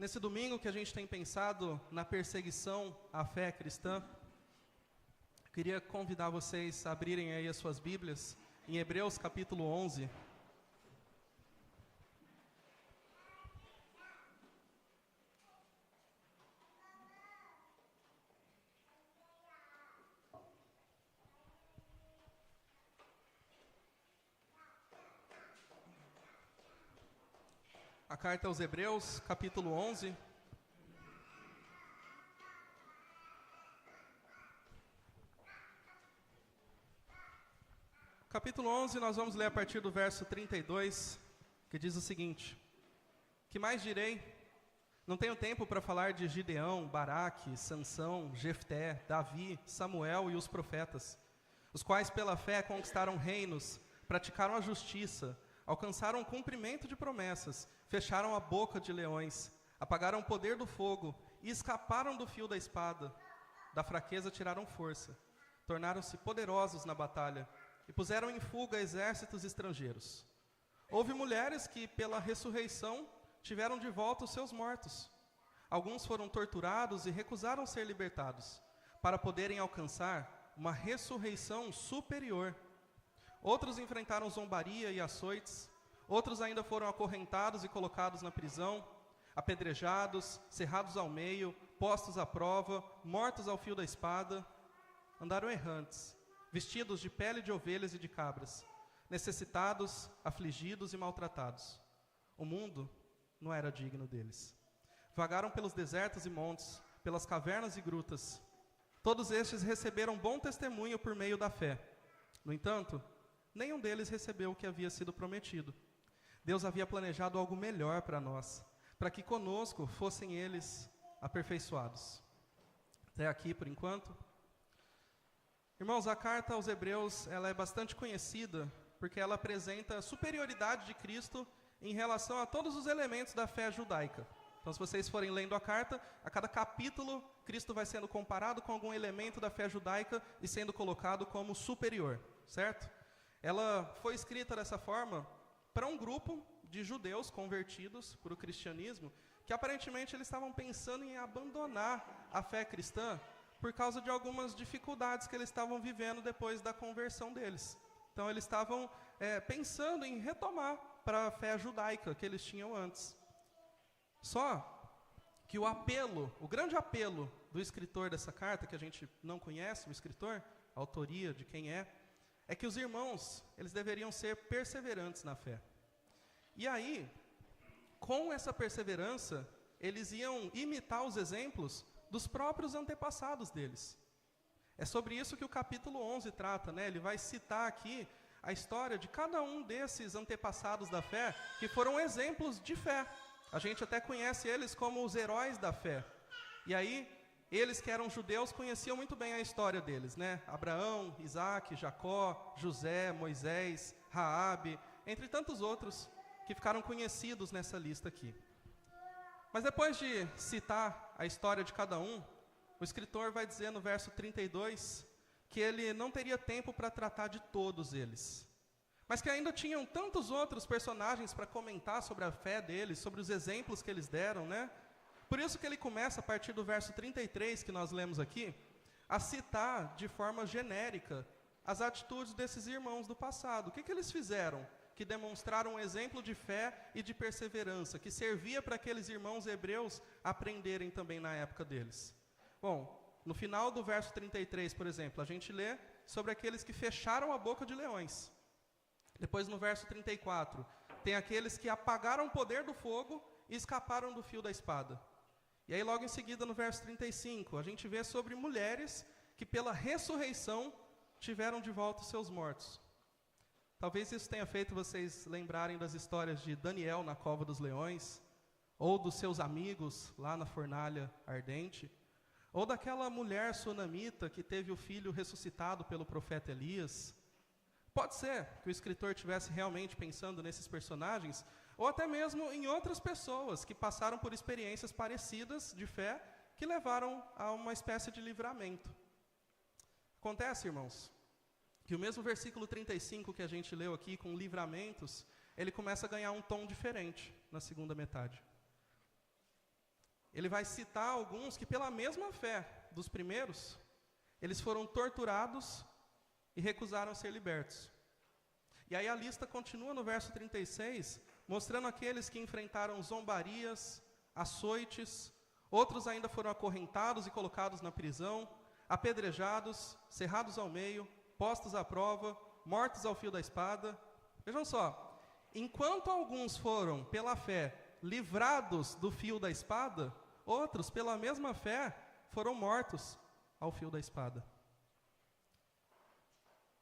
Nesse domingo que a gente tem pensado na perseguição à fé cristã, eu queria convidar vocês a abrirem aí as suas Bíblias em Hebreus capítulo 11. A carta aos Hebreus, capítulo 11. Capítulo 11, nós vamos ler a partir do verso 32, que diz o seguinte: Que mais direi? Não tenho tempo para falar de Gideão, Baraque, Sansão, Jefté, Davi, Samuel e os profetas, os quais pela fé conquistaram reinos, praticaram a justiça, alcançaram o cumprimento de promessas, fecharam a boca de leões, apagaram o poder do fogo e escaparam do fio da espada. Da fraqueza tiraram força, tornaram-se poderosos na batalha e puseram em fuga exércitos estrangeiros. Houve mulheres que, pela ressurreição, tiveram de volta os seus mortos. Alguns foram torturados e recusaram ser libertados, para poderem alcançar uma ressurreição superior. Outros enfrentaram zombaria e açoites. Outros ainda foram acorrentados e colocados na prisão, apedrejados, cerrados ao meio, postos à prova, mortos ao fio da espada. Andaram errantes, vestidos de pele de ovelhas e de cabras, necessitados, afligidos e maltratados. O mundo não era digno deles. Vagaram pelos desertos e montes, pelas cavernas e grutas. Todos estes receberam bom testemunho por meio da fé. No entanto, nenhum deles recebeu o que havia sido prometido. Deus havia planejado algo melhor para nós, para que conosco fossem eles aperfeiçoados. Até aqui, por enquanto. Irmãos, a carta aos Hebreus, ela é bastante conhecida, porque ela apresenta a superioridade de Cristo em relação a todos os elementos da fé judaica. Então, se vocês forem lendo a carta, a cada capítulo, Cristo vai sendo comparado com algum elemento da fé judaica e sendo colocado como superior, certo? Ela foi escrita dessa forma para um grupo de judeus convertidos para o cristianismo, que aparentemente eles estavam pensando em abandonar a fé cristã por causa de algumas dificuldades que eles estavam vivendo depois da conversão deles. Então eles estavam pensando em retomar para a fé judaica que eles tinham antes. Só que o grande apelo do escritor dessa carta, que a gente não conhece o escritor, a autoria de quem é que os irmãos, eles deveriam ser perseverantes na fé. E aí, com essa perseverança, eles iam imitar os exemplos dos próprios antepassados deles. É sobre isso que o capítulo 11 trata, né? Ele vai citar aqui a história de cada um desses antepassados da fé, que foram exemplos de fé. A gente até conhece eles como os heróis da fé. E aí, eles que eram judeus conheciam muito bem a história deles, né? Abraão, Isaac, Jacó, José, Moisés, Raabe, entre tantos outros que ficaram conhecidos nessa lista aqui. Mas depois de citar a história de cada um, o escritor vai dizer no verso 32 que ele não teria tempo para tratar de todos eles, mas que ainda tinham tantos outros personagens para comentar sobre a fé deles, sobre os exemplos que eles deram, né? Por isso que ele começa, a partir do verso 33, que nós lemos aqui, a citar de forma genérica as atitudes desses irmãos do passado. O que eles fizeram? Que demonstraram um exemplo de fé e de perseverança, que servia para aqueles irmãos hebreus aprenderem também na época deles. Bom, no final do verso 33, por exemplo, a gente lê sobre aqueles que fecharam a boca de leões. Depois, no verso 34, tem aqueles que apagaram o poder do fogo e escaparam do fio da espada. E aí, logo em seguida, no verso 35, a gente vê sobre mulheres que, pela ressurreição, tiveram de volta os seus mortos. Talvez isso tenha feito vocês lembrarem das histórias de Daniel na cova dos leões, ou dos seus amigos lá na fornalha ardente, ou daquela mulher sunamita que teve o filho ressuscitado pelo profeta Elias. Pode ser que o escritor estivesse realmente pensando nesses personagens, ou até mesmo em outras pessoas que passaram por experiências parecidas de fé, que levaram a uma espécie de livramento. Acontece, irmãos, que o mesmo versículo 35 que a gente leu aqui, com livramentos, ele começa a ganhar um tom diferente na segunda metade. ele vai citar alguns que, pela mesma fé dos primeiros, eles foram torturados e recusaram ser libertos. E aí a lista continua no verso 36, mostrando aqueles que enfrentaram zombarias, açoites, outros ainda foram acorrentados e colocados na prisão, apedrejados, cerrados ao meio, postos à prova, mortos ao fio da espada. Vejam só, enquanto alguns foram, pela fé, livrados do fio da espada, outros, pela mesma fé, foram mortos ao fio da espada.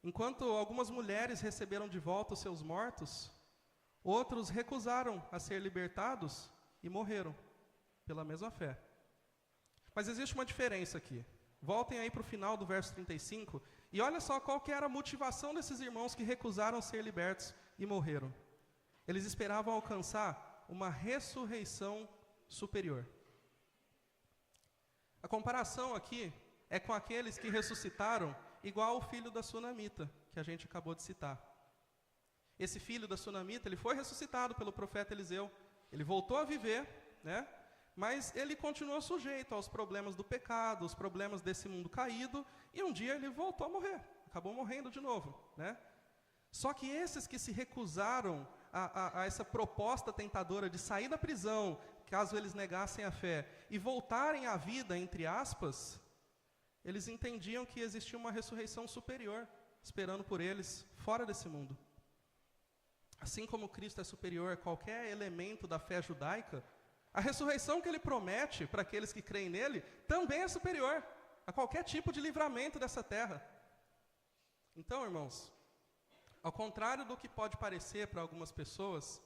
Enquanto algumas mulheres receberam de volta os seus mortos, outros recusaram a ser libertados e morreram, pela mesma fé. Mas existe uma diferença aqui. Voltem aí para o final do verso 35, e olha só qual que era a motivação desses irmãos que recusaram ser libertos e morreram. Eles esperavam alcançar uma ressurreição superior. A comparação aqui é com aqueles que ressuscitaram igual o filho da sunamita, que a gente acabou de citar. Esse filho da sunamita, ele foi ressuscitado pelo profeta Eliseu, ele voltou a viver, né? Mas ele continuou sujeito aos problemas do pecado, os problemas desse mundo caído, e um dia ele voltou a morrer, acabou morrendo de novo, né? Só que esses que se recusaram a essa proposta tentadora de sair da prisão, caso eles negassem a fé, e voltarem à vida, entre aspas, eles entendiam que existia uma ressurreição superior, esperando por eles, fora desse mundo. Assim como Cristo é superior a qualquer elemento da fé judaica, a ressurreição que ele promete para aqueles que creem nele, também é superior a qualquer tipo de livramento dessa terra. Então, irmãos, ao contrário do que pode parecer para algumas pessoas,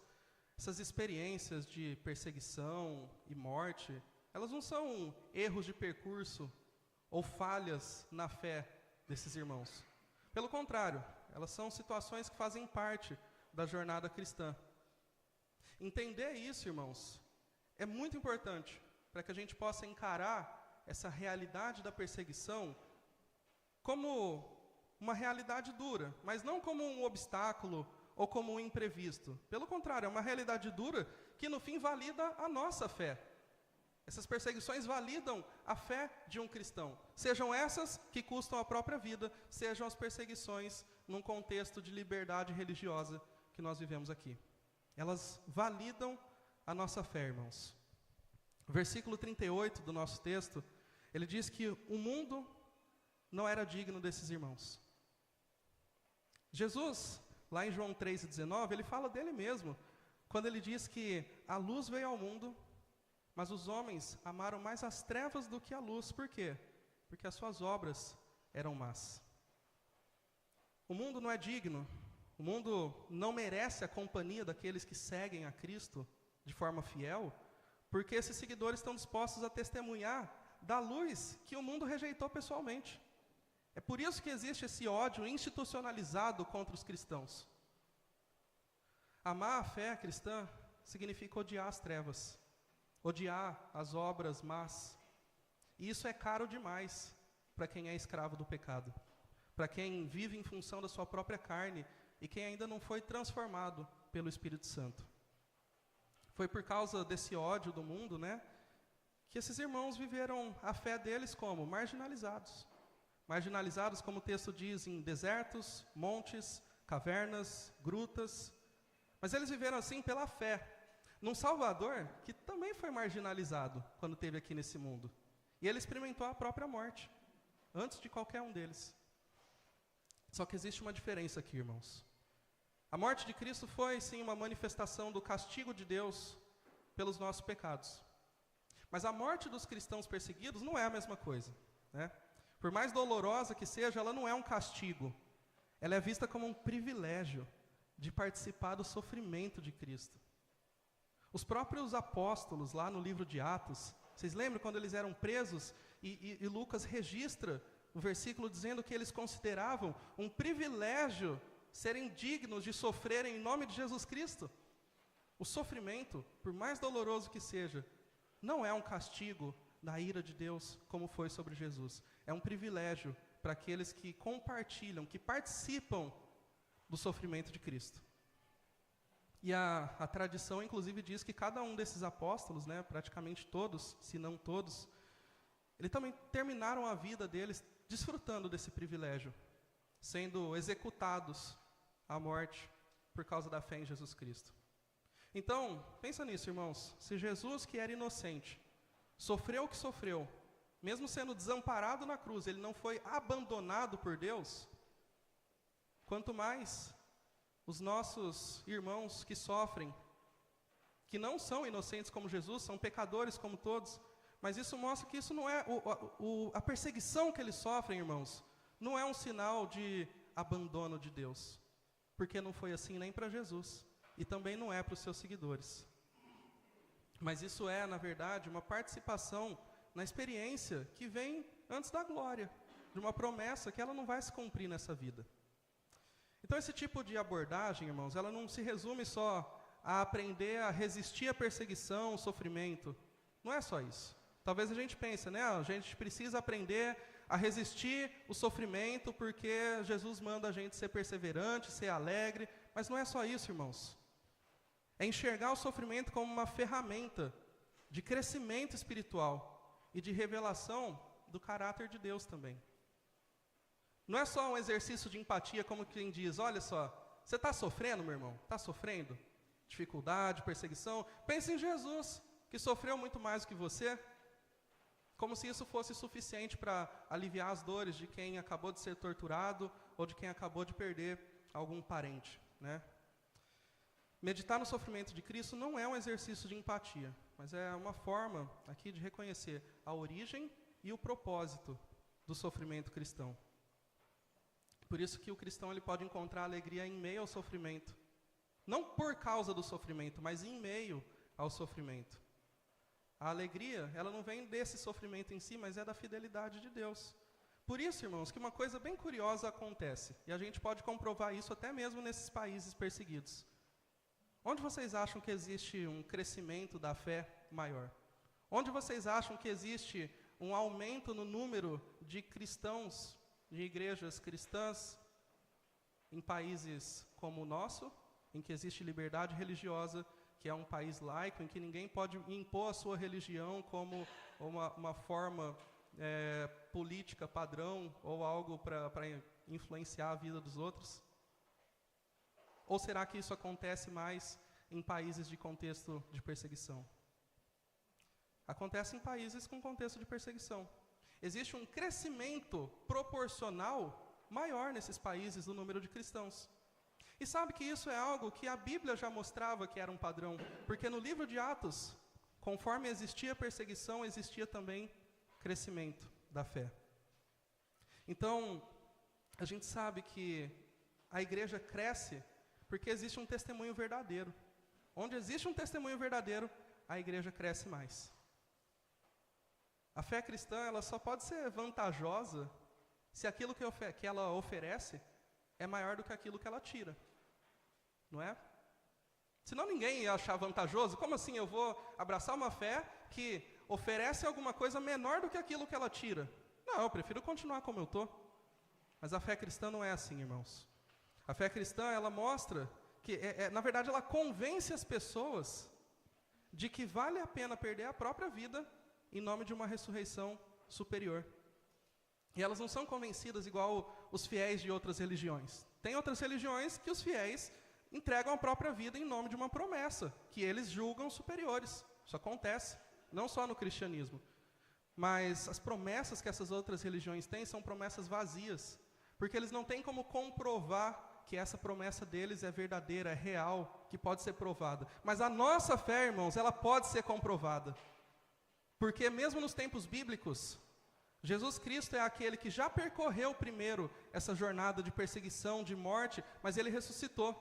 essas experiências de perseguição e morte, elas não são erros de percurso ou falhas na fé desses irmãos. Pelo contrário, elas são situações que fazem parte da jornada cristã. Entender isso, irmãos, é muito importante para que a gente possa encarar essa realidade da perseguição como uma realidade dura, mas não como um obstáculo ou como um imprevisto. Pelo contrário, é uma realidade dura que no fim valida a nossa fé. Essas perseguições validam a fé de um cristão. Sejam essas que custam a própria vida, sejam as perseguições num contexto de liberdade religiosa que nós vivemos aqui. Elas validam a nossa fé, irmãos. O versículo 38 do nosso texto, ele diz que o mundo não era digno desses irmãos. Jesus, lá em João 3,19, ele fala dele mesmo, quando ele diz que a luz veio ao mundo, mas os homens amaram mais as trevas do que a luz. Por quê? Porque as suas obras eram más. O mundo não é digno, o mundo não merece a companhia daqueles que seguem a Cristo de forma fiel, porque esses seguidores estão dispostos a testemunhar da luz que o mundo rejeitou pessoalmente. É por isso que existe esse ódio institucionalizado contra os cristãos. Amar a fé cristã significa odiar as trevas, odiar as obras más. E isso é caro demais para quem é escravo do pecado, para quem vive em função da sua própria carne e quem ainda não foi transformado pelo Espírito Santo. Foi por causa desse ódio do mundo, né, que esses irmãos viveram a fé deles como marginalizados. Marginalizados, como o texto diz, em desertos, montes, cavernas, grutas. Mas eles viveram assim pela fé, num Salvador que também foi marginalizado quando esteve aqui nesse mundo. E ele experimentou a própria morte, antes de qualquer um deles. Só que existe uma diferença aqui, irmãos. A morte de Cristo foi, sim, uma manifestação do castigo de Deus pelos nossos pecados. Mas a morte dos cristãos perseguidos não é a mesma coisa, né? Por mais dolorosa que seja, ela não é um castigo. Ela é vista como um privilégio de participar do sofrimento de Cristo. Os próprios apóstolos, lá no livro de Atos, vocês lembram quando eles eram presos? E Lucas registra o versículo dizendo que eles consideravam um privilégio serem dignos de sofrerem em nome de Jesus Cristo. O sofrimento, por mais doloroso que seja, não é um castigo da ira de Deus, como foi sobre Jesus. É um privilégio para aqueles que compartilham, que participam do sofrimento de Cristo. E a tradição, inclusive, diz que cada um desses apóstolos, né, praticamente todos, se não todos, eles também terminaram a vida deles desfrutando desse privilégio, sendo executados à morte por causa da fé em Jesus Cristo. Então, pensa nisso, irmãos. Se Jesus, que era inocente, sofreu o que sofreu, mesmo sendo desamparado na cruz, ele não foi abandonado por Deus, quanto mais os nossos irmãos que sofrem, que não são inocentes como Jesus, são pecadores como todos, mas isso mostra que isso não é, a perseguição que eles sofrem, irmãos, não é um sinal de abandono de Deus, porque não foi assim nem para Jesus, e também não é para os seus seguidores. Mas isso é, na verdade, uma participação na experiência que vem antes da glória, de uma promessa que ela não vai se cumprir nessa vida. Então, esse tipo de abordagem, irmãos, ela não se resume só a aprender a resistir à perseguição, ao sofrimento. Não é só isso. Talvez a gente pense, né? A gente precisa aprender a resistir o sofrimento porque Jesus manda a gente ser perseverante, ser alegre. Mas não é só isso, irmãos. É enxergar o sofrimento como uma ferramenta de crescimento espiritual e de revelação do caráter de Deus também. Não é só um exercício de empatia, como quem diz, olha só, você está sofrendo, meu irmão? Está sofrendo? Dificuldade, perseguição? Pense em Jesus, que sofreu muito mais do que você, como se isso fosse suficiente para aliviar as dores de quem acabou de ser torturado ou de quem acabou de perder algum parente, né? Meditar no sofrimento de Cristo não é um exercício de empatia, mas é uma forma aqui de reconhecer a origem e o propósito do sofrimento cristão. Por isso que o cristão ele pode encontrar alegria em meio ao sofrimento. Não por causa do sofrimento, mas em meio ao sofrimento. A alegria, ela não vem desse sofrimento em si, mas é da fidelidade de Deus. Por isso, irmãos, que uma coisa bem curiosa acontece, e a gente pode comprovar isso até mesmo nesses países perseguidos. Onde vocês acham que existe um crescimento da fé maior? Onde vocês acham que existe um aumento no número de cristãos, de igrejas cristãs, em países como o nosso, em que existe liberdade religiosa, que é um país laico, em que ninguém pode impor a sua religião como uma forma política padrão, ou algo para influenciar a vida dos outros? Ou será que isso acontece mais em países de contexto de perseguição? Acontece em países com contexto de perseguição. Existe um crescimento proporcional maior nesses países do número de cristãos. E sabe que isso é algo que a Bíblia já mostrava que era um padrão, porque no livro de Atos, conforme existia perseguição, existia também crescimento da fé. Então, a gente sabe que a igreja cresce porque existe um testemunho verdadeiro. Onde existe um testemunho verdadeiro, a igreja cresce mais. A fé cristã, ela só pode ser vantajosa se aquilo que ela oferece é maior do que aquilo que ela tira. Não é? Senão ninguém ia achar vantajoso. Como assim eu vou abraçar uma fé que oferece alguma coisa menor do que aquilo que ela tira? Não, eu prefiro continuar como eu estou. Mas a fé cristã não é assim, irmãos. A fé cristã, ela mostra que, na verdade, ela convence as pessoas de que vale a pena perder a própria vida em nome de uma ressurreição superior. E elas não são convencidas igual os fiéis de outras religiões. Tem outras religiões que os fiéis entregam a própria vida em nome de uma promessa, que eles julgam superiores. Isso acontece, não só no cristianismo. Mas as promessas que essas outras religiões têm são promessas vazias, porque eles não têm como comprovar que essa promessa deles é verdadeira, é real, que pode ser provada. Mas a nossa fé, irmãos, ela pode ser comprovada. Porque mesmo nos tempos bíblicos, Jesus Cristo é aquele que já percorreu primeiro essa jornada de perseguição, de morte, mas ele ressuscitou.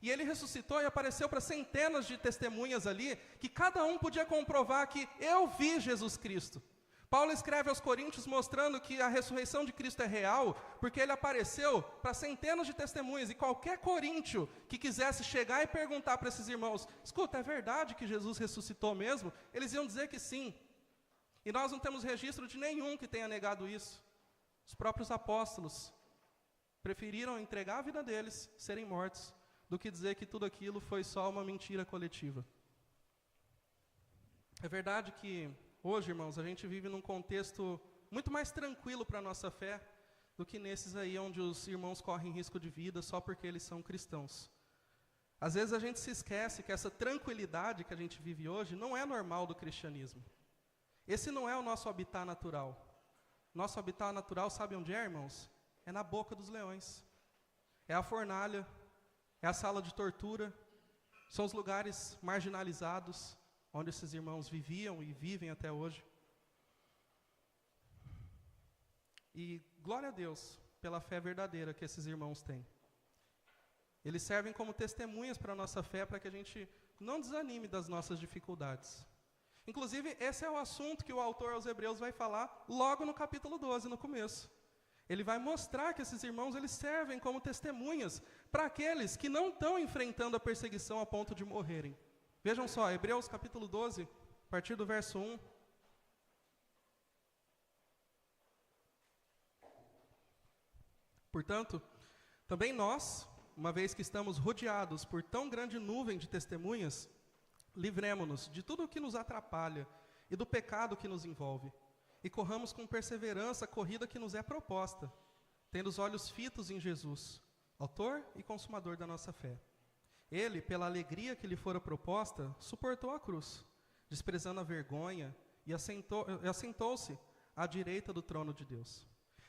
E ele ressuscitou e apareceu para centenas de testemunhas ali, que cada um podia comprovar que eu vi Jesus Cristo. Paulo escreve aos Coríntios mostrando que a ressurreição de Cristo é real, porque ele apareceu para centenas de testemunhas, e qualquer coríntio que quisesse chegar e perguntar para esses irmãos, escuta, é verdade que Jesus ressuscitou mesmo? Eles iam dizer que sim. E nós não temos registro de nenhum que tenha negado isso. Os próprios apóstolos preferiram entregar a vida deles, serem mortos, do que dizer que tudo aquilo foi só uma mentira coletiva. É verdade que hoje, irmãos, a gente vive num contexto muito mais tranquilo para a nossa fé do que nesses aí onde os irmãos correm risco de vida só porque eles são cristãos. Às vezes a gente se esquece que essa tranquilidade que a gente vive hoje não é normal do cristianismo. Esse não é o nosso habitat natural. Nosso habitat natural, sabe onde é, irmãos? É na boca dos leões. É a fornalha, é a sala de tortura, são os lugares marginalizados, onde esses irmãos viviam e vivem até hoje. E glória a Deus pela fé verdadeira que esses irmãos têm. Eles servem como testemunhas para a nossa fé, para que a gente não desanime das nossas dificuldades. Inclusive, esse é o assunto que o autor aos Hebreus vai falar logo no capítulo 12, no começo. Ele vai mostrar que esses irmãos, eles servem como testemunhas para aqueles que não estão enfrentando a perseguição a ponto de morrerem. Vejam só, Hebreus capítulo 12, a partir do verso 1. Portanto, também nós, uma vez que estamos rodeados por tão grande nuvem de testemunhas, livremo-nos de tudo o que nos atrapalha e do pecado que nos envolve, e corramos com perseverança a corrida que nos é proposta, tendo os olhos fitos em Jesus, autor e consumador da nossa fé. Ele, pela alegria que lhe fora proposta, suportou a cruz, desprezando a vergonha, e assentou-se à direita do trono de Deus.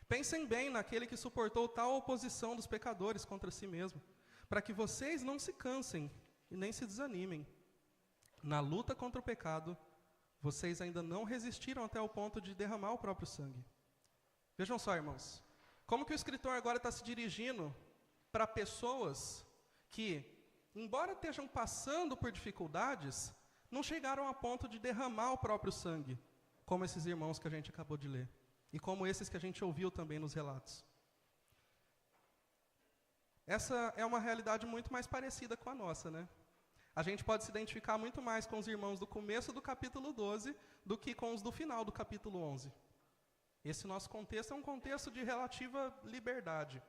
Pensem bem naquele que suportou tal oposição dos pecadores contra si mesmo, para que vocês não se cansem e nem se desanimem. Na luta contra o pecado, vocês ainda não resistiram até o ponto de derramar o próprio sangue. Vejam só, irmãos, como que o escritor agora está se dirigindo para pessoas que, embora estejam passando por dificuldades, não chegaram a ponto de derramar o próprio sangue, como esses irmãos que a gente acabou de ler, e como esses que a gente ouviu também nos relatos. Essa é uma realidade muito mais parecida com a nossa, né? A gente pode se identificar muito mais com os irmãos do começo do capítulo 12 do que com os do final do capítulo 11. Esse nosso contexto é um contexto de relativa liberdade.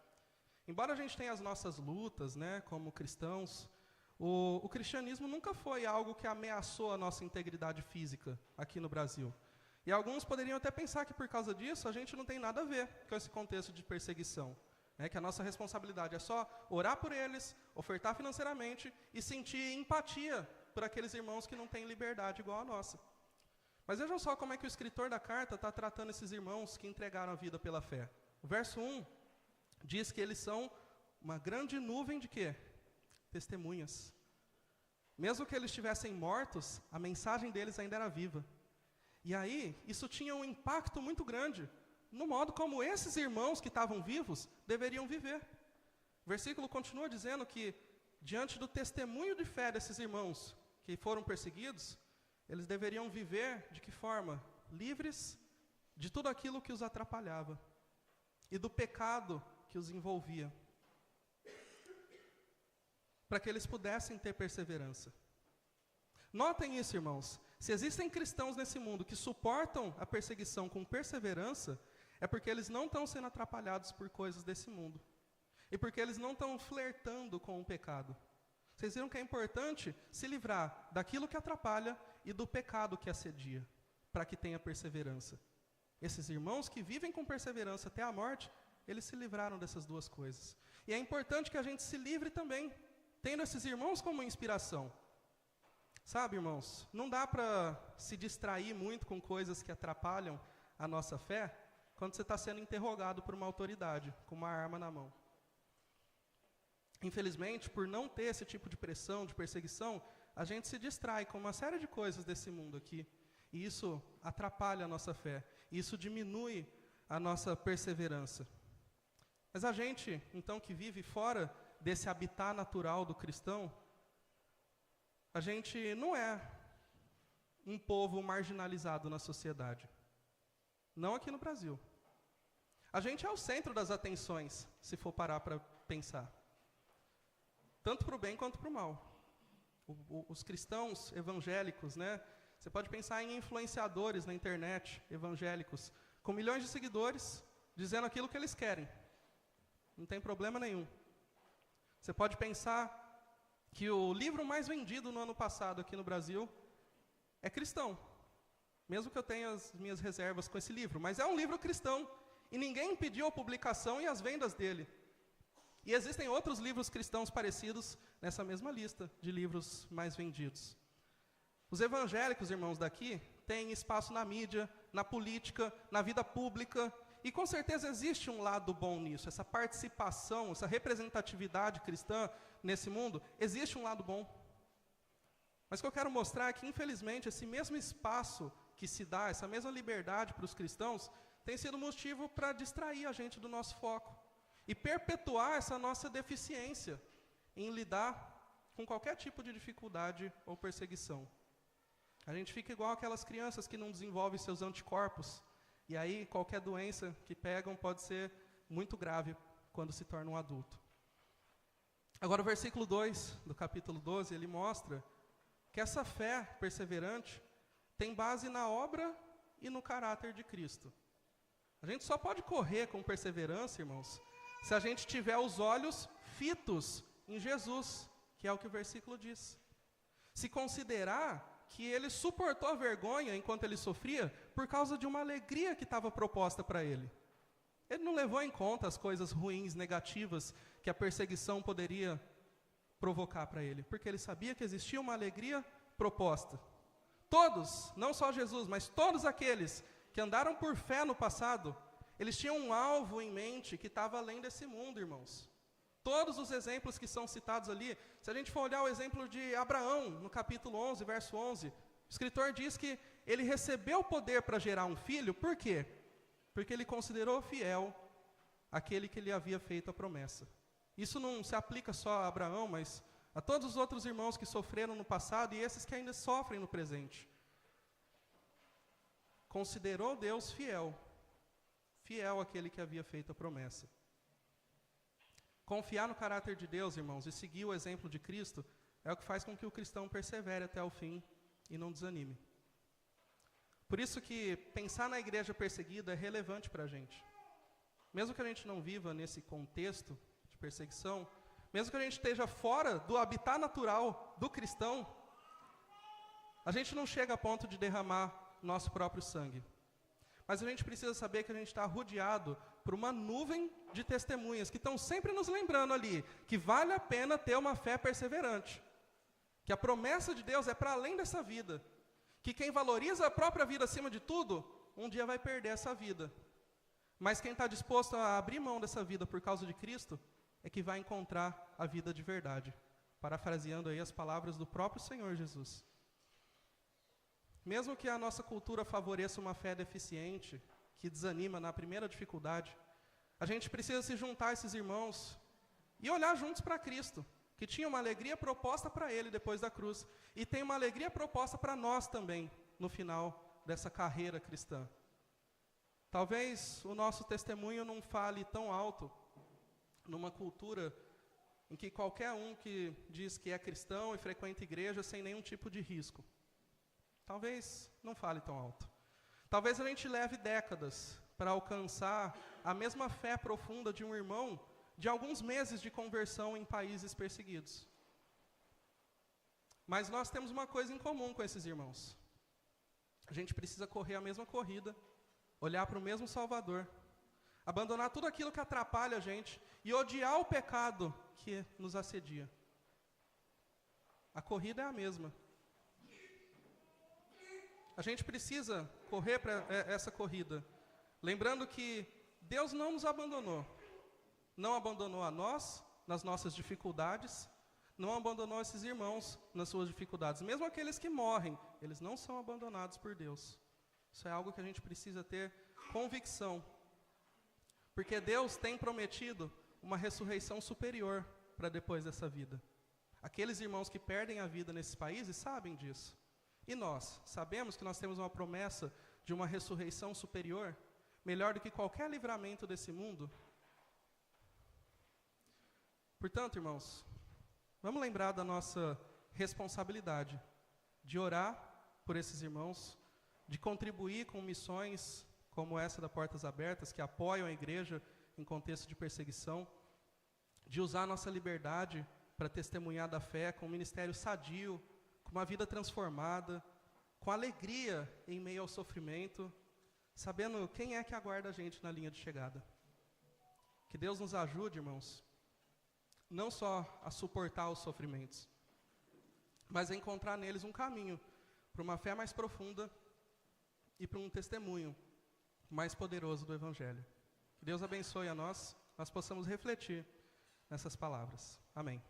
Embora a gente tenha as nossas lutas, né, como cristãos, o cristianismo nunca foi algo que ameaçou a nossa integridade física aqui no Brasil. E alguns poderiam até pensar que por causa disso a gente não tem nada a ver com esse contexto de perseguição. Que a nossa responsabilidade é só orar por eles, ofertar financeiramente e sentir empatia por aqueles irmãos que não têm liberdade igual a nossa. Mas vejam só como é que o escritor da carta está tratando esses irmãos que entregaram a vida pela fé. O verso 1 diz que eles são uma grande nuvem de quê? Testemunhas. Mesmo que eles estivessem mortos, a mensagem deles ainda era viva. E aí, isso tinha um impacto muito grande no modo como esses irmãos que estavam vivos deveriam viver. O versículo continua dizendo que, diante do testemunho de fé desses irmãos que foram perseguidos, eles deveriam viver de que forma? Livres de tudo aquilo que os atrapalhava e do pecado que os envolvia, para que eles pudessem ter perseverança. Notem isso, irmãos. Se existem cristãos nesse mundo que suportam a perseguição com perseverança, é porque eles não estão sendo atrapalhados por coisas desse mundo. E porque eles não estão flertando com o pecado. Vocês viram que é importante se livrar daquilo que atrapalha e do pecado que assedia, para que tenha perseverança. Esses irmãos que vivem com perseverança até a morte, eles se livraram dessas duas coisas. E é importante que a gente se livre também, tendo esses irmãos como inspiração. Sabe, irmãos, não dá para se distrair muito com coisas que atrapalham a nossa fé, quando você está sendo interrogado por uma autoridade, com uma arma na mão. Infelizmente, por não ter esse tipo de pressão, de perseguição, a gente se distrai com uma série de coisas desse mundo aqui. E isso atrapalha a nossa fé. E isso diminui a nossa perseverança. Mas a gente, então, que vive fora desse habitat natural do cristão, a gente não é um povo marginalizado na sociedade. Não aqui no Brasil. A gente é o centro das atenções, se for parar para pensar. Tanto para o bem quanto para o mal. Os cristãos evangélicos, né? Você pode pensar em influenciadores na internet, evangélicos, com milhões de seguidores, dizendo aquilo que eles querem. Não tem problema nenhum. Você pode pensar que o livro mais vendido no ano passado aqui no Brasil é cristão. Mesmo que eu tenha as minhas reservas com esse livro, mas é um livro cristão. E ninguém impediu a publicação e as vendas dele. E existem outros livros cristãos parecidos nessa mesma lista de livros mais vendidos. Os evangélicos, irmãos, daqui, têm espaço na mídia, na política, na vida pública, e com certeza existe um lado bom nisso, essa participação, essa representatividade cristã nesse mundo, existe um lado bom. Mas o que eu quero mostrar é que, infelizmente, esse mesmo espaço que se dá, essa mesma liberdade para os cristãos, tem sido motivo para distrair a gente do nosso foco e perpetuar essa nossa deficiência em lidar com qualquer tipo de dificuldade ou perseguição. A gente fica igual aquelas crianças que não desenvolvem seus anticorpos, e aí qualquer doença que pegam pode ser muito grave quando se torna um adulto. Agora o versículo 2 do capítulo 12, ele mostra que essa fé perseverante tem base na obra e no caráter de Cristo. A gente só pode correr com perseverança, irmãos, se a gente tiver os olhos fitos em Jesus, que é o que o versículo diz. Se considerar que ele suportou a vergonha enquanto ele sofria por causa de uma alegria que estava proposta para ele. Ele não levou em conta as coisas ruins, negativas, que a perseguição poderia provocar para ele, porque ele sabia que existia uma alegria proposta. Todos, não só Jesus, mas todos aqueles que andaram por fé no passado, eles tinham um alvo em mente que estava além desse mundo, irmãos. Todos os exemplos que são citados ali, se a gente for olhar o exemplo de Abraão, no capítulo 11, verso 11, o escritor diz que ele recebeu o poder para gerar um filho, por quê? Porque ele considerou fiel aquele que lhe havia feito a promessa. Isso não se aplica só a Abraão, mas a todos os outros irmãos que sofreram no passado e esses que ainda sofrem no presente. Considerou Deus fiel, fiel àquele que havia feito a promessa. Confiar no caráter de Deus, irmãos, e seguir o exemplo de Cristo é o que faz com que o cristão persevere até o fim e não desanime. Por isso que pensar na igreja perseguida é relevante para a gente. Mesmo que a gente não viva nesse contexto de perseguição, mesmo que a gente esteja fora do habitat natural do cristão, a gente não chega a ponto de derramar nosso próprio sangue. Mas a gente precisa saber que a gente está rodeado por uma nuvem de testemunhas que estão sempre nos lembrando ali que vale a pena ter uma fé perseverante. Que a promessa de Deus é para além dessa vida. Que quem valoriza a própria vida acima de tudo, um dia vai perder essa vida. Mas quem está disposto a abrir mão dessa vida por causa de Cristo, é que vai encontrar a vida de verdade. Parafraseando aí as palavras do próprio Senhor Jesus. Mesmo que a nossa cultura favoreça uma fé deficiente, que desanima na primeira dificuldade, a gente precisa se juntar a esses irmãos e olhar juntos para Cristo, que tinha uma alegria proposta para ele depois da cruz, e tem uma alegria proposta para nós também, no final dessa carreira cristã. Talvez o nosso testemunho não fale tão alto numa cultura em que qualquer um que diz que é cristão e frequenta igreja sem nenhum tipo de risco. Talvez não fale tão alto. Talvez a gente leve décadas para alcançar a mesma fé profunda de um irmão de alguns meses de conversão em países perseguidos. Mas nós temos uma coisa em comum com esses irmãos. A gente precisa correr a mesma corrida, olhar para o mesmo Salvador, abandonar tudo aquilo que atrapalha a gente e odiar o pecado que nos assedia. A corrida é a mesma. A gente precisa correr para essa corrida, lembrando que Deus não nos abandonou. Não abandonou a nós, nas nossas dificuldades, não abandonou esses irmãos nas suas dificuldades. Mesmo aqueles que morrem, eles não são abandonados por Deus. Isso é algo que a gente precisa ter convicção. Porque Deus tem prometido uma ressurreição superior para depois dessa vida. Aqueles irmãos que perdem a vida nesses países sabem disso. E nós, sabemos que nós temos uma promessa de uma ressurreição superior, melhor do que qualquer livramento desse mundo. Portanto, irmãos, vamos lembrar da nossa responsabilidade de orar por esses irmãos, de contribuir com missões como essa da Portas Abertas, que apoiam a igreja em contexto de perseguição, de usar a nossa liberdade para testemunhar da fé, com um ministério sadio, com uma vida transformada, com alegria em meio ao sofrimento, sabendo quem é que aguarda a gente na linha de chegada. Que Deus nos ajude, irmãos, não só a suportar os sofrimentos, mas a encontrar neles um caminho para uma fé mais profunda e para um testemunho mais poderoso do Evangelho. Que Deus abençoe a nós possamos refletir nessas palavras. Amém.